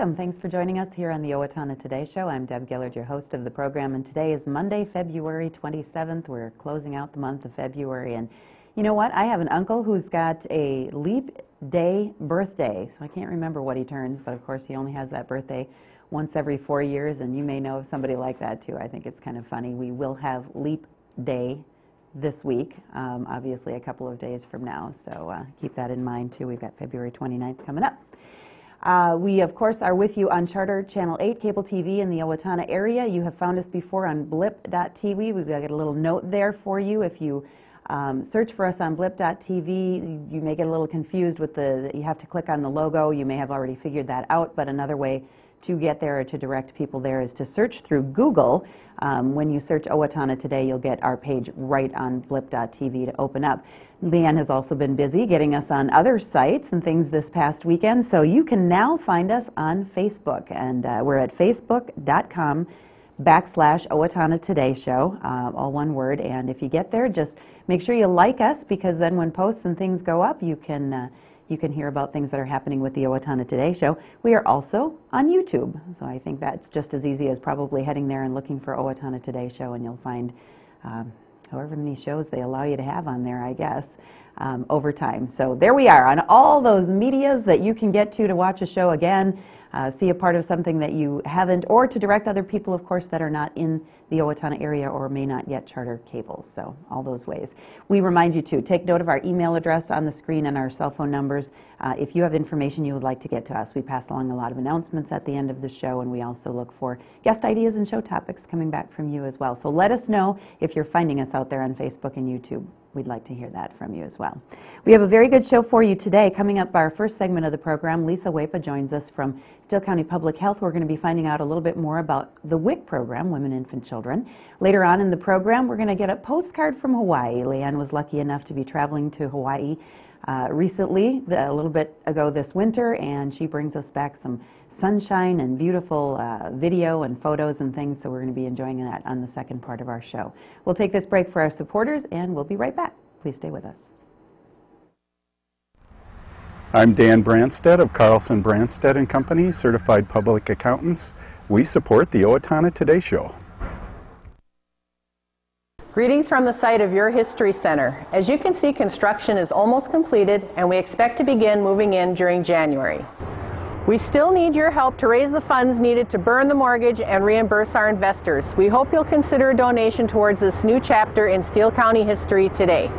welcome. Thanks for joining us here on the Owatonna Today Show. I'm Deb Gillard, your host of the program, and today is Monday, February 27th. We're closing out the month of February, and you know what? I have an uncle who's got a leap day birthday, so I can't remember what he turns, but of course he only has that birthday once every 4 years, and you may know of somebody like that too. I think it's kind of funny. We will have leap day this week, obviously a couple of days from now, so keep that in mind too. We've got February 29th coming up. We, of course, are with you on Charter Channel 8 cable TV in the Owatonna area. You have found us before on blip.tv. We've got a little note there for you. If you search for us on blip.tv, you may get a little confused with you have to click on the logo. You may have already figured that out, but another way to get there or to direct people there is to search through Google. When you search Owatonna Today, you'll get our page right on blip.tv to open up. Leanne has also been busy getting us on other sites and things this past weekend, so you can now find us on Facebook, and we're at facebook.com/Owatonna Today Show, all one word, and if you get there, just make sure you like us, because then when posts and things go up, you can hear about things that are happening with the Owatonna Today Show. We are also on YouTube, so I think that's just as easy as probably heading there and looking for Owatonna Today Show, and you'll find however many shows they allow you to have on there, I guess, over time. So there we are on all those medias that you can get to watch a show again, see a part of something that you haven't, or to direct other people, of course, that are not in the Owatonna area or may not get charter cable. So all those ways. We remind you to take note of our email address on the screen and our cell phone numbers. If you have information you would like to get to us, we pass along a lot of announcements at the end of the show, and we also look for guest ideas and show topics coming back from you as well. So let us know if you're finding us out there on Facebook and YouTube. We'd like to hear that from you as well. We have a very good show for you today. Coming up, our first segment of the program, Lisa Waypa joins us from Steele County Public Health. We're going to be finding out a little bit more about the WIC program, Women, Infant, Children. Later on in the program, we're going to get a postcard from Hawaii. Leanne was lucky enough to be traveling to Hawaii recently, a little bit ago this winter, and she brings us back some sunshine and beautiful video and photos and things, so we're going to be enjoying that on the second part of our show. We'll take this break for our supporters, and we'll be right back. Please stay with us. I'm Dan Branstead of Carlson Branstead & Company, Certified Public Accountants. We support the Owatonna Today Show. Greetings from the site of your History Center. As you can see, construction is almost completed, and we expect to begin moving in during January. We still need your help to raise the funds needed to burn the mortgage and reimburse our investors. We hope you'll consider a donation towards this new chapter in Steele County history today.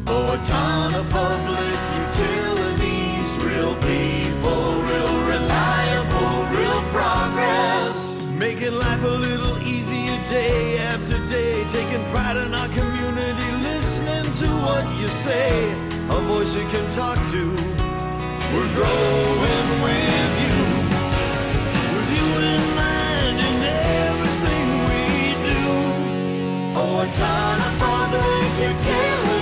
Owatonna Public Utilities, real people, real reliable, real progress. Making life a little easier day after day, taking pride in our community, listening to what you say. A voice you can talk to. We're growing with you in mind in everything we do. Owatonna Public Utilities.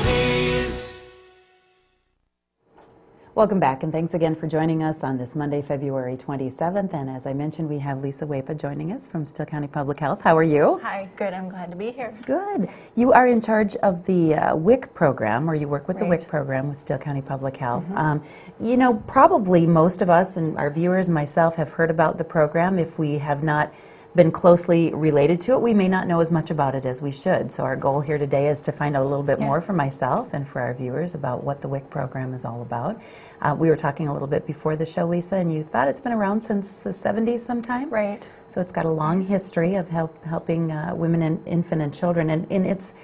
Welcome back, and thanks again for joining us on this Monday, February 27th. And as I mentioned, we have Lisa Waypa joining us from Steele County Public Health. How are you? Hi, good. I'm glad to be here. Good. You are in charge of the WIC program, or you work with the WIC program with Steele County Public Health. You know, probably most of us and our viewers, myself, have heard about the program. If we have not been closely related to it, we may not know as much about it as we should. So our goal here today is to find out a little bit more for myself and for our viewers about what the WIC program is all about. We were talking a little bit before the show, Lisa, and you thought it's been around since the 70s sometime? Right. So it's got a long history of helping women, and infant, and children, and it's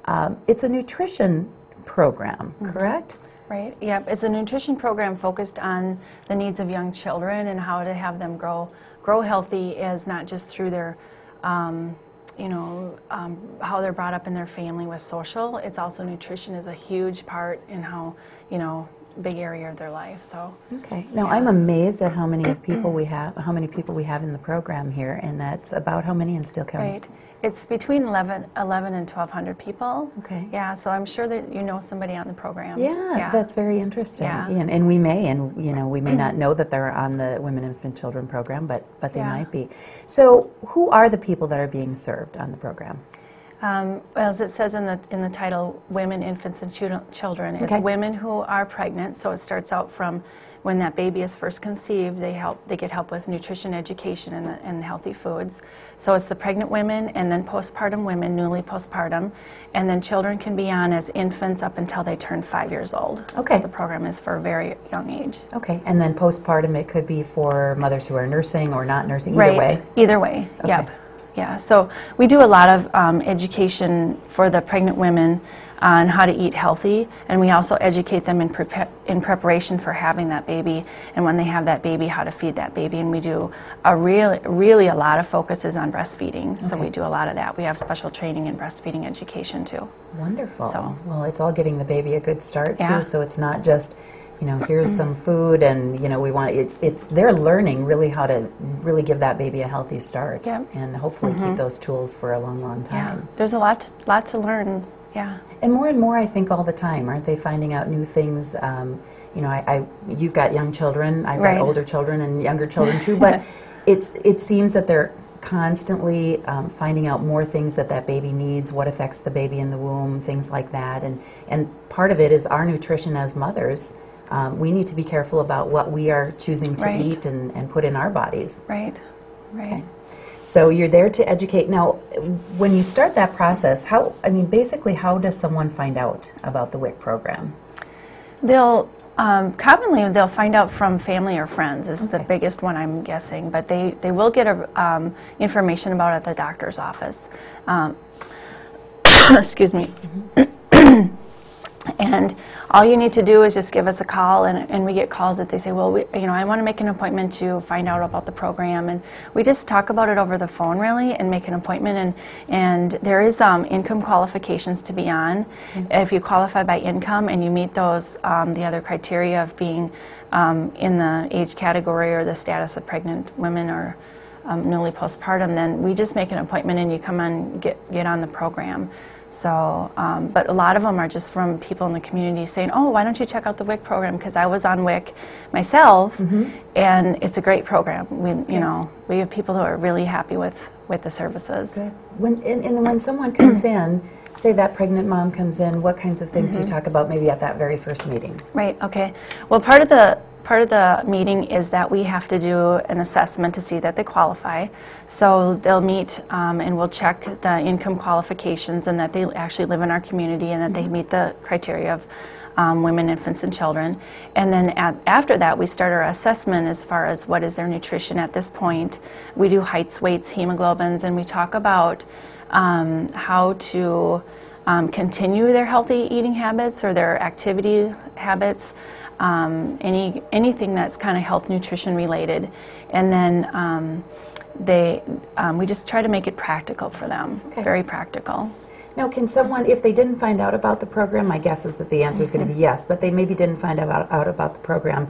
a nutrition program, correct? Right. Yep. It's a nutrition program focused on the needs of young children and how to have them grow healthy, is not just through their, how they're brought up in their family with social. It's also nutrition is a huge part in how, big area of their life. So okay. Now I'm amazed at how many people we have in the program here, and that's about how many in Steele County? Right. It's between 11 and 1,200 people. Okay. Yeah, so I'm sure that you know somebody on the program. Yeah, that's very interesting. Yeah. And we may, we may not know that they're on the Women, Infant, Children program, but they might be. So who are the people that are being served on the program? Well, as it says in the title, women, infants, and children, it's women who are pregnant. So it starts out from when that baby is first conceived. They get help with nutrition education and healthy foods. So it's the pregnant women, and then postpartum women, newly postpartum, and then children can be on as infants up until they turn 5 years old. Okay. So the program is for a very young age. Okay, and then postpartum, it could be for mothers who are nursing or not nursing, either way? Either way, Okay. yep. Yeah, so we do a lot of education for the pregnant women on how to eat healthy, and we also educate them in preparation for having that baby, and when they have that baby, how to feed that baby. And we do really a lot of focuses on breastfeeding, so we do a lot of that. We have special training in breastfeeding education too. Wonderful. So, well, it's all getting the baby a good start Yeah. too, so it's not just, you know, here's some food and, you know, we want, it's they're learning really how to really give that baby a healthy start. Yep. And hopefully keep those tools for a long yeah, time. there's a lot to learn. Yeah. And more, I think, all the time, aren't they finding out new things? You know, you've got young children, I've got older children and younger children too, but it seems that they're constantly finding out more things that baby needs, what affects the baby in the womb, things like that. And part of it is our nutrition as mothers. We need to be careful about what we are choosing to eat and put in our bodies. Right. Okay. So you're there to educate. Now, when you start that process, basically, how does someone find out about the WIC program? They'll commonly they'll find out from family or friends is the biggest one, I'm guessing, but they will get information about it at the doctor's office. Excuse me. And all you need to do is just give us a call, and we get calls that they say, well, I want to make an appointment to find out about the program, and we just talk about it over the phone really and make an appointment, and there is income qualifications to be on. If you qualify by income and you meet those, the other criteria of being in the age category or the status of pregnant women or newly postpartum, then we just make an appointment and you come on, get on the program. So, but a lot of them are just from people in the community saying, oh, why don't you check out the WIC program? Because I was on WIC myself, and it's a great program. We have people who are really happy with the services. Good. When someone comes in, say that pregnant mom comes in, what kinds of things do you talk about maybe at that very first meeting? Right, okay. Well, part of the meeting is that we have to do an assessment to see that they qualify. So they'll meet and we'll check the income qualifications and that they actually live in our community and that they meet the criteria of women, infants, and children. And then after that, we start our assessment as far as what is their nutrition at this point. We do heights, weights, hemoglobins, and we talk about how to continue their healthy eating habits or their activity habits. Anything that's kind of health nutrition related, and then we just try to make it practical for them, very practical. Now, can someone, if they didn't find out about the program, my guess is that the answer is going to be yes, but they maybe didn't find out about the program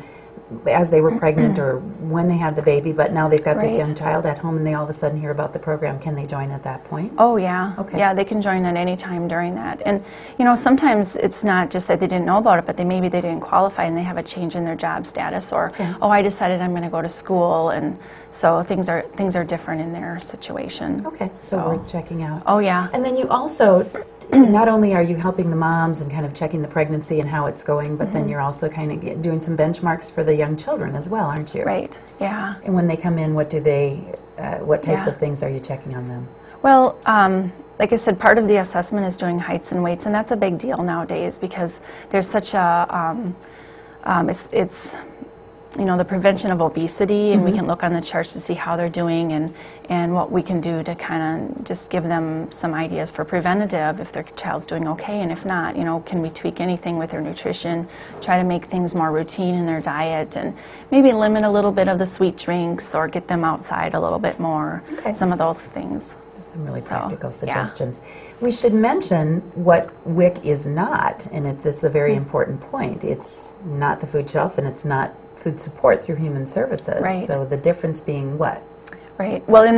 as they were pregnant or when they had the baby, but now they've got this young child at home and they all of a sudden hear about the program. Can they join at that point? Oh, yeah. Okay. Yeah, they can join at any time during that. And, sometimes it's not just that they didn't know about it, but maybe they didn't qualify and they have a change in their job status, or, oh, I decided I'm going to go to school, and so things are different in their situation. Okay, so worth checking out. Oh, yeah. And then you also, not only are you helping the moms and kind of checking the pregnancy and how it's going, but then you're also kind of doing some benchmarks for the young children as well, aren't you? Right, yeah. And when they come in, what types of things are you checking on them? Well, like I said, part of the assessment is doing heights and weights, and that's a big deal nowadays because there's such a, it's the prevention of obesity, and we can look on the charts to see how they're doing and what we can do to kind of just give them some ideas for preventative if their child's doing okay, and if not, can we tweak anything with their nutrition, try to make things more routine in their diet, and maybe limit a little bit of the sweet drinks or get them outside a little bit more, some of those things. Just some really practical suggestions. Yeah. We should mention what WIC is not, and this is a very important point. It's not the food shelf, and it's not food support through human services. Right. So the difference being what? Right. Well, in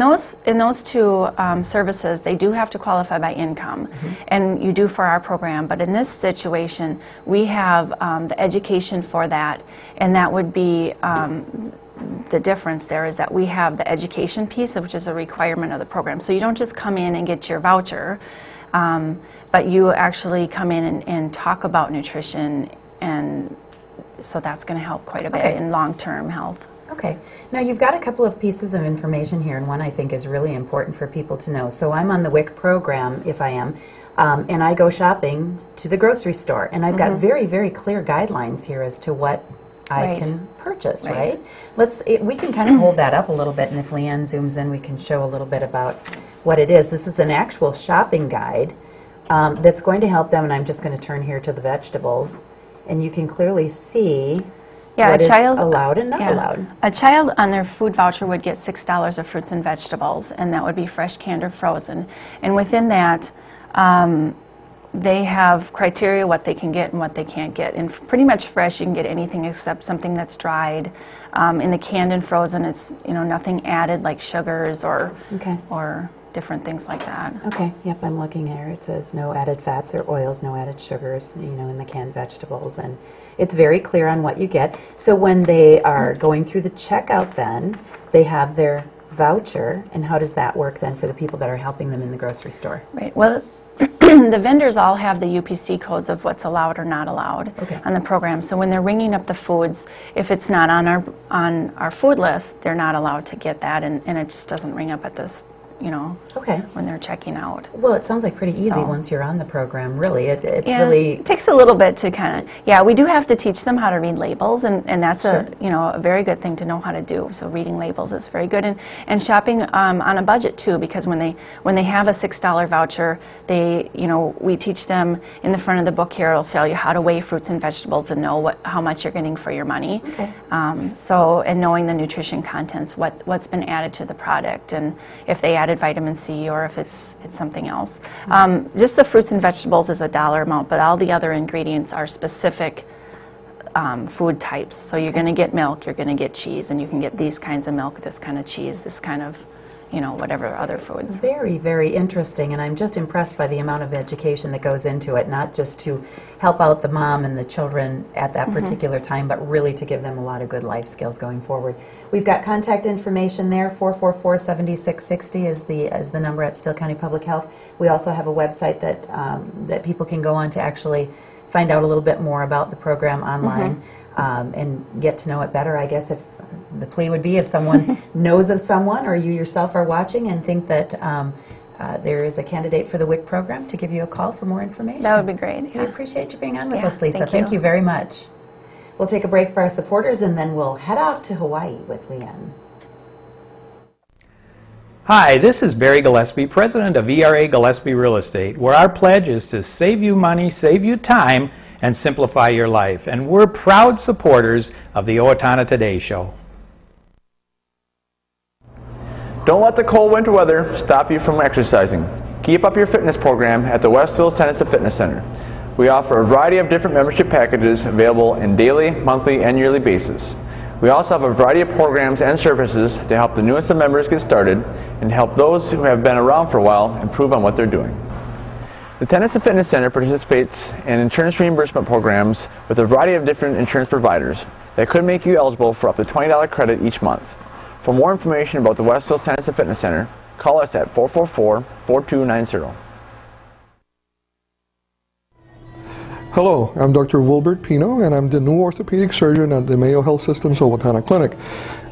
those two services, they do have to qualify by income, and you do for our program. But in this situation, we have the education for that, and that would be the difference there is that we have the education piece, which is a requirement of the program. So you don't just come in and get your voucher. but you actually come in and talk about nutrition, and so that's going to help quite a bit in long-term health. Okay. Now you've got a couple of pieces of information here, and one I think is really important for people to know. So I'm on the WIC program, if I am, and I go shopping to the grocery store, and I've got very, very clear guidelines here as to what I can purchase, right? We can kind of hold that up a little bit, and if Leanne zooms in, we can show a little bit about what it is. This is an actual shopping guide that's going to help them, and I'm just going to turn here to the vegetables, and you can clearly see what is allowed and not allowed. A child on their food voucher would get $6 of fruits and vegetables, and that would be fresh, canned, or frozen. And within that, they have criteria what they can get and what they can't get. And pretty much fresh, you can get anything except something that's dried. In the canned and frozen, it's nothing added like sugars or different things like that. Okay. Yep. I'm looking here. It says no added fats or oils, no added sugars. In the canned vegetables, and it's very clear on what you get. So when they are going through the checkout, then they have their voucher, and how does that work then for the people that are helping them in the grocery store? Right. Well, the vendors all have the UPC codes of what's allowed or not allowed on the program. So when they're ringing up the foods, if it's not on our food list, they're not allowed to get that, and it just doesn't ring up at this, when they're checking out. Well, it sounds like pretty easy once you're on the program, really. It really takes a little bit to kind of, we do have to teach them how to read labels, and that's a very good thing to know how to do. So reading labels is very good, and shopping on a budget too, because when they have a $6 voucher, we teach them in the front of the book here. It'll tell you how to weigh fruits and vegetables and know how much you're getting for your money. And knowing the nutrition contents, what's been added to the product, and if they added vitamin C or if it's something else. Just the fruits and vegetables is a dollar amount, but all the other ingredients are specific food types. So you're going to get milk, you're going to get cheese, and you can get these kinds of milk, this kind of cheese, this kind of whatever other foods. Very, very interesting, and I'm just impressed by the amount of education that goes into it, not just to help out the mom and the children at that particular time, but really to give them a lot of good life skills going forward. We've got contact information there. 444-7660 is the number at Steele County Public Health. We also have a website that people can go on to actually find out a little bit more about the program online and get to know it better. I guess if the plea would be if someone knows of someone or you yourself are watching and think that there is a candidate for the WIC program, to give you a call for more information. That would be great. We appreciate you being on with us, Lisa. Thank you very much. We'll take a break for our supporters, and then we'll head off to Hawaii with Leanne. Hi, this is Barry Gillespie, president of ERA Gillespie Real Estate, where our pledge is to save you money, save you time, and simplify your life. And we're proud supporters of the Owatonna Today Show. Don't let the cold winter weather stop you from exercising. Keep up your fitness program at the West Hills Tennis and Fitness Center. We offer a variety of different membership packages available in daily, monthly, and yearly basis. We also have a variety of programs and services to help the newest of members get started and help those who have been around for a while improve on what they're doing. The Tennis and Fitness Center participates in insurance reimbursement programs with a variety of different insurance providers that could make you eligible for up to $20 credit each month. For more information about the West Hills Tennis and Fitness Center, call us at 444-4290. Hello, I'm Dr. Wilbert Pino, and I'm the new orthopedic surgeon at the Mayo Health System's Owatonna Clinic.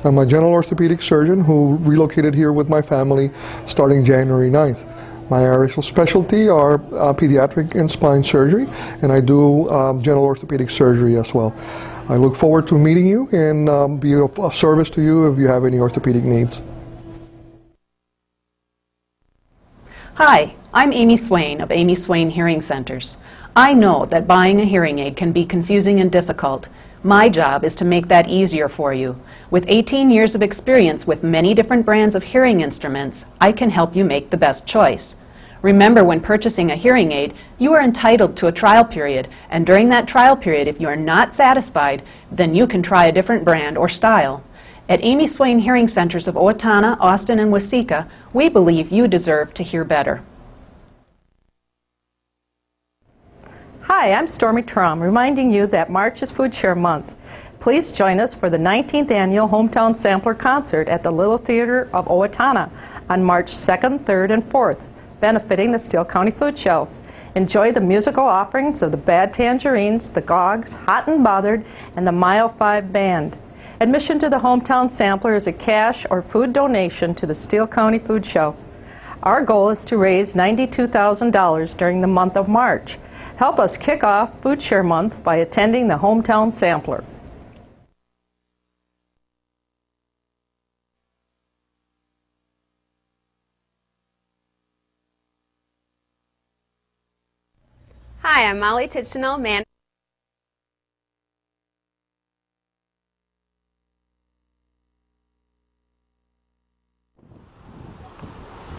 I'm a general orthopedic surgeon who relocated here with my family starting January 9th. My areas of specialty are pediatric and spine surgery, and I do general orthopedic surgery as well. I look forward to meeting you and be of service to you if you have any orthopedic needs. Hi, I'm Amy Swain of Amy Swain Hearing Centers. I know that buying a hearing aid can be confusing and difficult. My job is to make that easier for you. With 18 years of experience with many different brands of hearing instruments, I can help you make the best choice. Remember, when purchasing a hearing aid, you are entitled to a trial period, and during that trial period, if you are not satisfied, then you can try a different brand or style. At Amy Swain Hearing Centers of Owatonna, Austin, and Waseca, we believe you deserve to hear better. Hi, I'm Stormy Trom, reminding you that March is Food Share Month. Please join us for the 19th Annual Hometown Sampler Concert at the Little Theater of Owatonna on March 2nd, 3rd, and 4th. benefiting the Steele County Food Show. Enjoy the musical offerings of the Bad Tangerines, the Gogs, Hot and Bothered, and the Mile 5 Band. Admission to the Hometown Sampler is a cash or food donation to the Steele County Food Show. Our goal is to raise $92,000 during the month of March. Help us kick off Food Share Month by attending the Hometown Sampler. Hi, I'm Molly Tichenell, manager.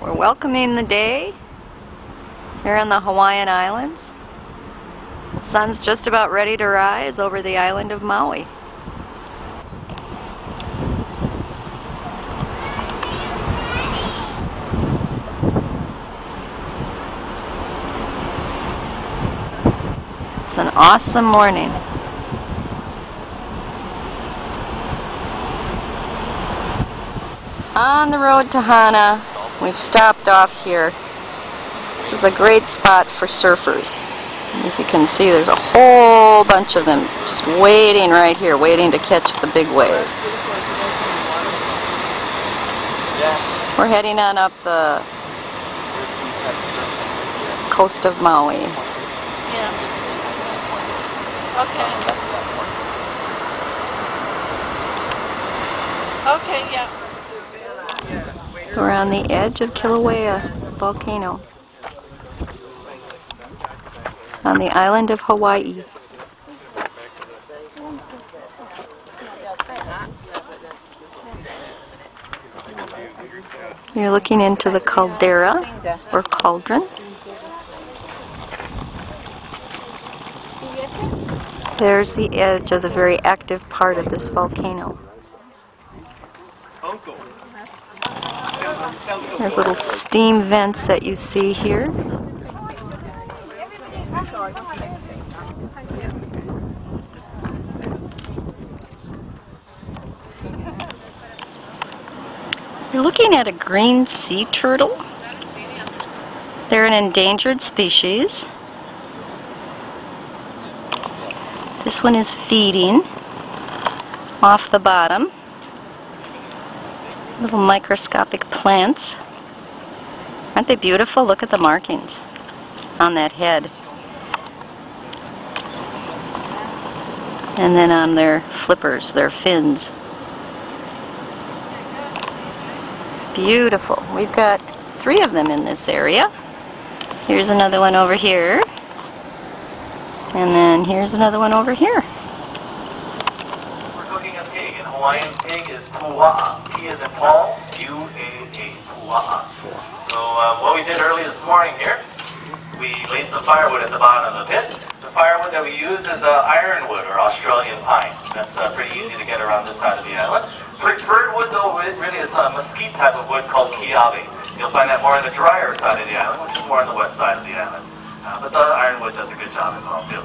We're welcoming the day here in the Hawaiian Islands. The sun's just about ready to rise over the island of Maui. It's an awesome morning. On the road to Hana, we've stopped off here. This is a great spot for surfers. And if you can see, there's a whole bunch of them just waiting right here, waiting to catch the big wave. We're heading on up the coast of Maui. Yeah. Okay. Okay, yeah. We're on the edge of Kilauea volcano on the island of Hawaii. You're looking into the caldera or cauldron. There's the edge of the very active part of this volcano. There's little steam vents that you see here. You're looking at a green sea turtle. They're an endangered species. This one is feeding off the bottom. Little microscopic plants. Aren't they beautiful? Look at the markings on that head. And then on their flippers, their fins. Beautiful. We've got 3 of them in this area. Here's another one over here. And then here's another one over here. We're cooking a pig. In Hawaiian, pig is pua'a. P is in Paul, U-A-A, pua'a. So what we did early this morning here, we laid some firewood at the bottom of the pit. The firewood that we use is ironwood or Australian pine. That's pretty easy to get around this side of the island. Preferred wood though really is a mesquite type of wood called kiawe. You'll find that more on the drier side of the island, which is more on the west side of the island. But the ironwood does a good job as well too.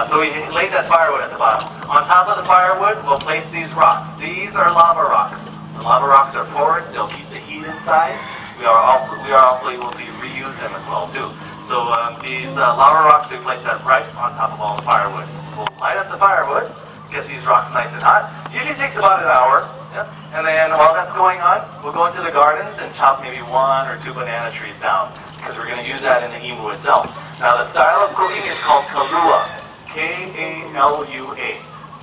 So we laid that firewood at the bottom. On top of the firewood, we'll place these rocks. These are lava rocks. The lava rocks are porous; they'll keep the heat inside. We are also able to reuse them as well too. So these lava rocks, we place that right on top of all the firewood. We'll light up the firewood, get these rocks nice and hot. Usually takes about an hour. Yeah? And then while that's going on, we'll go into the gardens and chop maybe 1 or 2 banana trees down, because we're going to use that in the imu itself. Now the style of cooking is called kalua, K-A-L-U-A.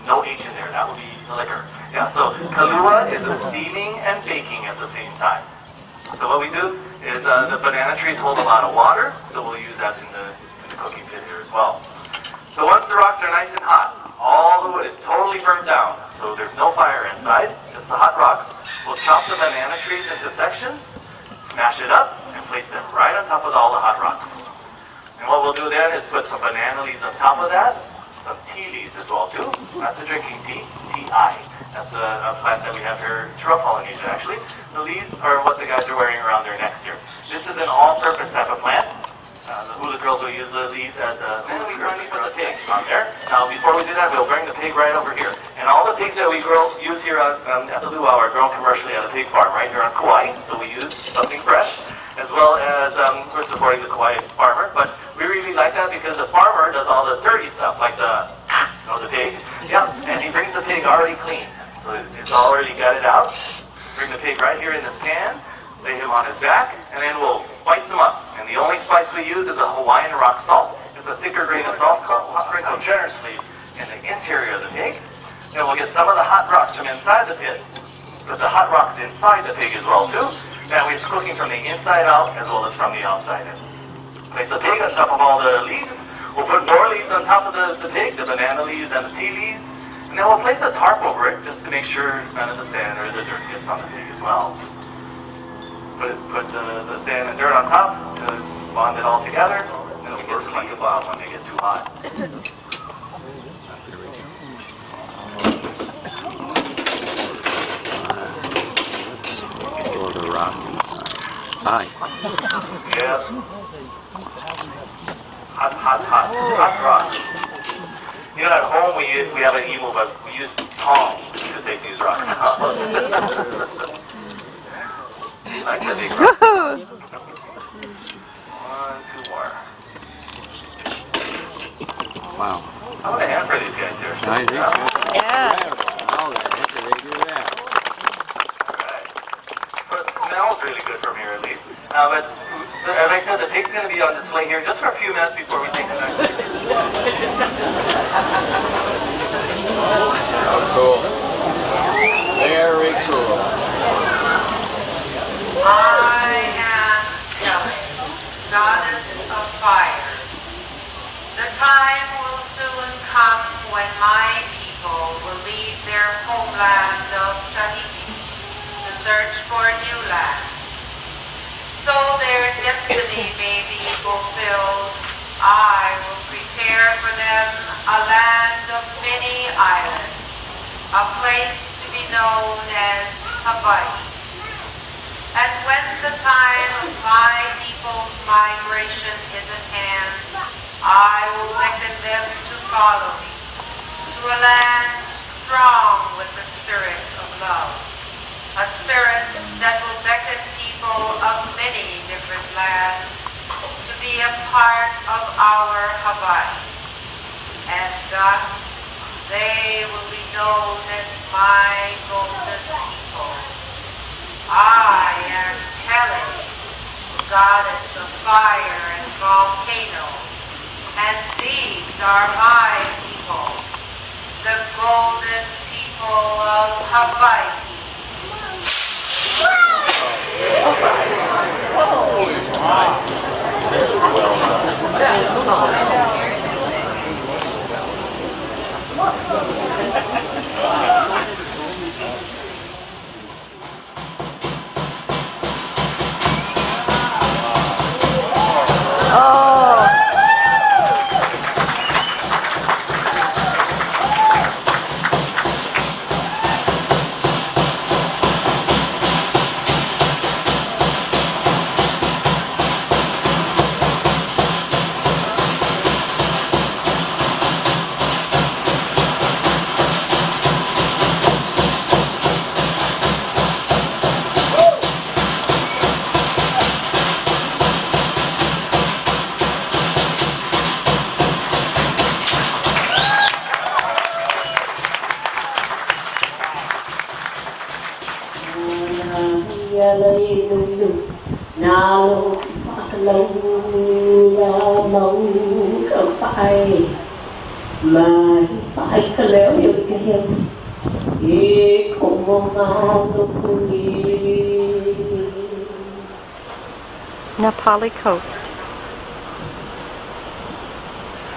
No H in there, that would be the liquor. Yeah, so kalua is the steaming and baking at the same time. So what we do is the banana trees hold a lot of water, so we'll use that in the cooking pit here as well. So once the rocks are nice and hot, all the wood is totally burnt down, so there's no fire inside, just the hot rocks. We'll chop the banana trees into sections, smash it up, and place them right on top of all the hot rocks. And what we'll do then is put some banana leaves on top of that, some tea leaves as well too, not the drinking tea, T-I. That's a plant that we have here throughout Polynesia actually. The leaves are what the guys are wearing around their necks here. This is an all-purpose type of plant. The hula girls will use the leaves as a... And we currently put the pigs on there. Now before we do that, we'll bring the pig right over here. And all the pigs that we use here at the luau are grown commercially at a pig farm right here on Kauai. So we use something fresh. as well as we're supporting the Kauai farmer. But we really like that because the farmer does all the dirty stuff, like the pig. Yep, and he brings the pig already clean. So it's already gutted out. Bring the pig right here in this pan, lay him on his back, and then we'll spice him up. And the only spice we use is a Hawaiian rock salt. It's a thicker grain of salt sprinkled generously in the interior of the pig. Then we'll get some of the hot rocks from inside the pit. Put the hot rocks inside the pig as well too. That way it's cooking from the inside out as well as from the outside in. Place the pig on top of all the leaves. We'll put more leaves on top of the pig, the banana leaves and the tea leaves. And then we'll place a tarp over it just to make sure none of the sand or the dirt gets on the pig as well. Put the sand and dirt on top to bond it all together. And it'll burst like a bomb when they get too hot. The rock inside. Hi. Yeah. Hot rock. You know, at home we have an evil, but we use tongs to take these rocks out. Like the big rock. One, two more. Wow. I want a hand for these guys here. I think so. Yeah. Wow, they do that. Alright. So it smells really good from here at least. But as I said, the pig's going to be on display here just for a few minutes before we take the next picture. Cool. Very cool. I am Kelly, goddess of fire. The time will soon come when my people will leave their homeland of Tahiti to search for new lands. So their destiny may be fulfilled, I will prepare for them a land of many islands, a place to be known as Hawaii. And when the time of my people's migration is at hand, I will beckon them to follow me to a land strong with the spirit of love, a spirit that will beckon people of many different lands to be a part of our Hawaii. And thus, they will be known as my golden people. I am Kelly, goddess of fire and volcanoes, and these are my people, the golden people of Hawaii. Nepali coast.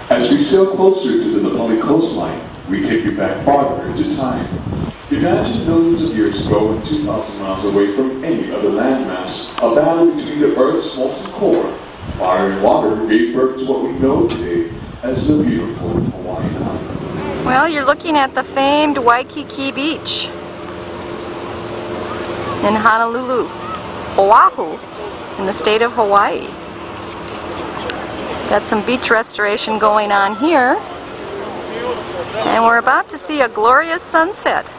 As we sail closer to the Nepali coastline, we take you back farther into time. Imagine millions of years ago and 2,000 miles away from any other landmass, a battle between the Earth's molten core. Fire and water gave birth to what we know today as the beautiful Hawaiian Island. Well, you're looking at the famed Waikiki Beach in Honolulu, Oahu, in the state of Hawaii. Got some beach restoration going on here, and we're about to see a glorious sunset.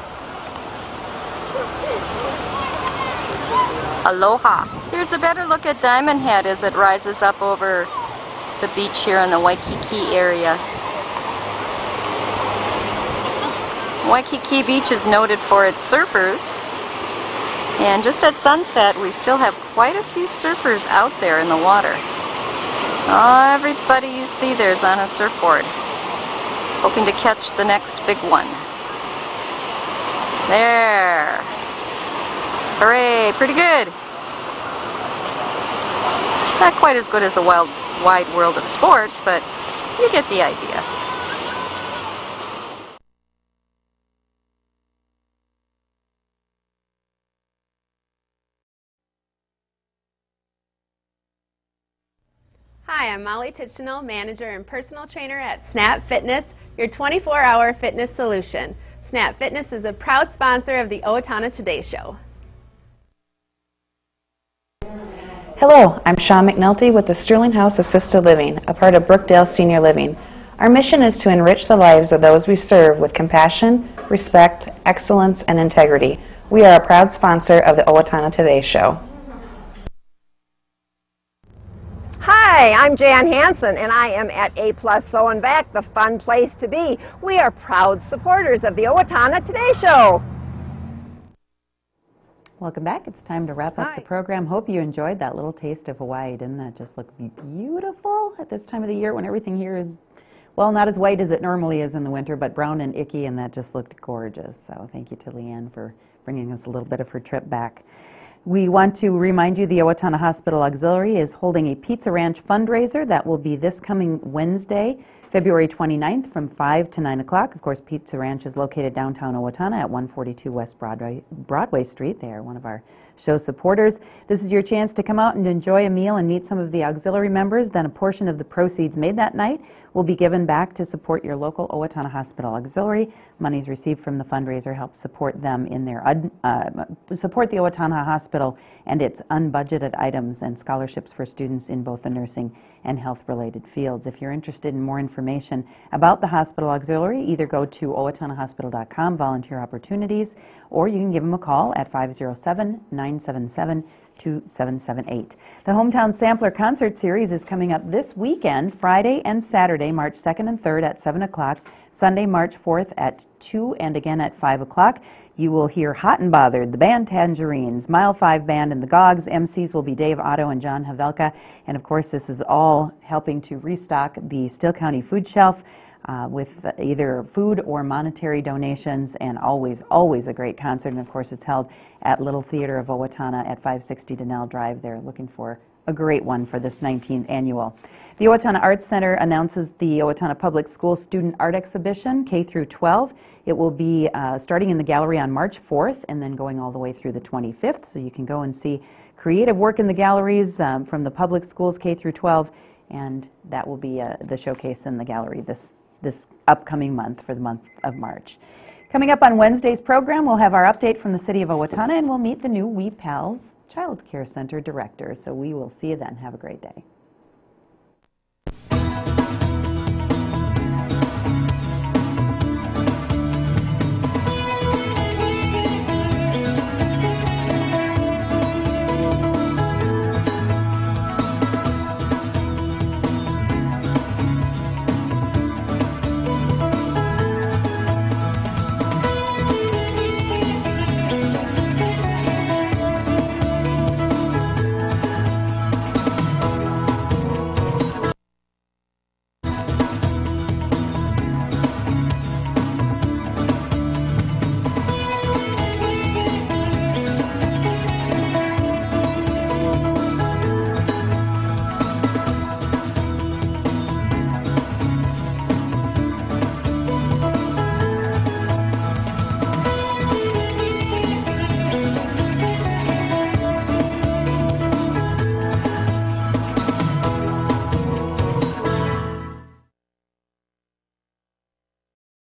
Aloha. Here's a better look at Diamond Head as it rises up over the beach here in the Waikiki area. Waikiki Beach is noted for its surfers, and just at sunset we still have quite a few surfers out there in the water. Oh, everybody you see there's on a surfboard, hoping to catch the next big one. There! Hooray! Pretty good! Not quite as good as a wide world of sports, but you get the idea. Hi, I'm Molly Tichenal, manager and personal trainer at Snap Fitness, your 24-hour fitness solution. Snap Fitness is a proud sponsor of the Owatonna Today Show. Hello, I'm Shawn McNulty with the Sterling House Assisted Living, a part of Brookdale Senior Living. Our mission is to enrich the lives of those we serve with compassion, respect, excellence, and integrity. We are a proud sponsor of the Owatonna Today Show. Hi, I'm Jan Hansen, and I am at A+ So and Back, the fun place to be. We are proud supporters of the Owatonna Today Show. Welcome back. It's time to wrap up the program. Hope you enjoyed that little taste of Hawaii. Didn't that just look beautiful at this time of the year when everything here is, well, not as white as it normally is in the winter, but brown and icky, and that just looked gorgeous. So thank you to Leanne for bringing us a little bit of her trip back. We want to remind you the Owatonna Hospital Auxiliary is holding a Pizza Ranch fundraiser that will be this coming Wednesday, February 29th from 5 to 9 o'clock. Of course, Pizza Ranch is located downtown Owatonna at 142 West Broadway Street. They are one of our show supporters. This is your chance to come out and enjoy a meal and meet some of the auxiliary members. Then a portion of the proceeds made that night will be given back to support your local Owatonna Hospital Auxiliary. Monies received from the fundraiser help support them in their support the Owatonna Hospital and its unbudgeted items and scholarships for students in both the nursing and health-related fields. If you're interested in more information about the Hospital Auxiliary, either go to owatonnahospital.com, volunteer opportunities, or you can give them a call at 507-977-2778. The Hometown Sampler Concert Series is coming up this weekend, Friday and Saturday, March 2nd and 3rd at 7 o'clock, Sunday, March 4th at 2 and again at 5 o'clock. You will hear Hot and Bothered, the band Tangerines, Mile 5 Band, and the Gogs. MCs will be Dave Otto and John Havelka. And of course, this is all helping to restock the Steele County food shelf with either food or monetary donations, and always a great concert. And of course, it's held at Little Theater of Owatonna at 560 Donnell Drive. They're looking for a great one for this 19th annual. The Owatonna Arts Center announces the Owatonna Public School Student Art Exhibition, K through 12. It will be starting in the gallery on March 4th and then going all the way through the 25th. So you can go and see creative work in the galleries from the public schools K through 12, and that will be the showcase in the gallery this upcoming month for the month of March. Coming up on Wednesday's program, we'll have our update from the City of Owatonna, and we'll meet the new We Pals Child Care Center Director. So we will see you then. Have a great day.